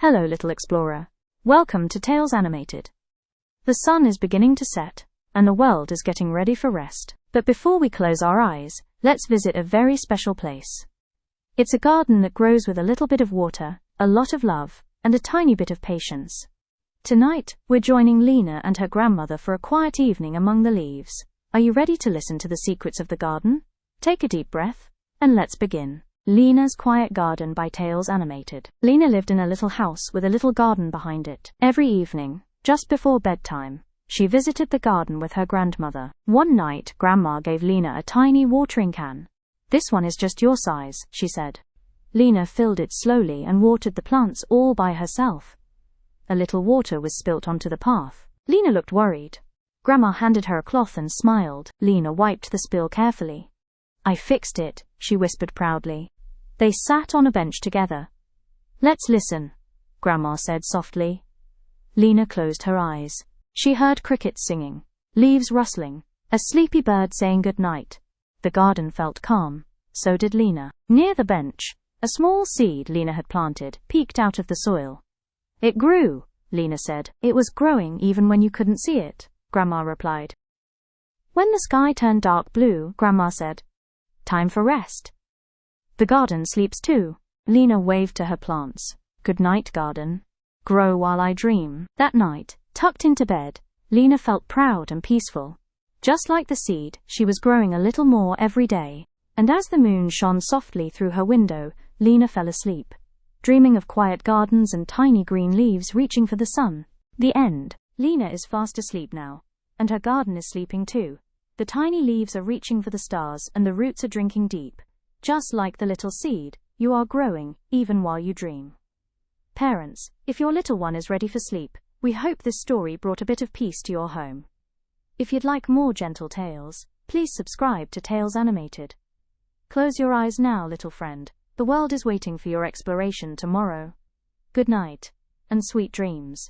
Hello, little explorer. Welcome to Tales Animated. The sun is beginning to set, and the world is getting ready for rest. But before we close our eyes, let's visit a very special place. It's a garden that grows with a little bit of water, a lot of love, and a tiny bit of patience. Tonight, we're joining Lina and her grandmother for a quiet evening among the leaves. Are you ready to listen to the secrets of the garden? Take a deep breath, and let's begin. Lina's Quiet Garden by Tales Animated. Lina lived in a little house with a little garden behind it. Every evening, just before bedtime, she visited the garden with her grandmother. One night, Grandma gave Lina a tiny watering can. "This one is just your size," she said. Lina filled it slowly and watered the plants all by herself. A little water was spilt onto the path. Lina looked worried. Grandma handed her a cloth and smiled. Lina wiped the spill carefully. "I fixed it," she whispered proudly. They sat on a bench together. "Let's listen," Grandma said softly. Lina closed her eyes. She heard crickets singing, leaves rustling, a sleepy bird saying good night. The garden felt calm. So did Lina. Near the bench, a small seed Lina had planted peeked out of the soil. "It grew," Lina said. "It was growing even when you couldn't see it," Grandma replied. When the sky turned dark blue, Grandma said, "Time for rest." "The garden sleeps too." Lina waved to her plants. "Good night, garden. Grow while I dream." That night, tucked into bed, Lina felt proud and peaceful. Just like the seed, she was growing a little more every day. And as the moon shone softly through her window, Lina fell asleep, dreaming of quiet gardens and tiny green leaves reaching for the sun. The end. Lina is fast asleep now, and her garden is sleeping too. The tiny leaves are reaching for the stars and the roots are drinking deep. Just like the little seed, you are growing, even while you dream. Parents, if your little one is ready for sleep, we hope this story brought a bit of peace to your home. If you'd like more gentle tales, please subscribe to Tales Animated. Close your eyes now, little friend. The world is waiting for your exploration tomorrow. Good night, and sweet dreams.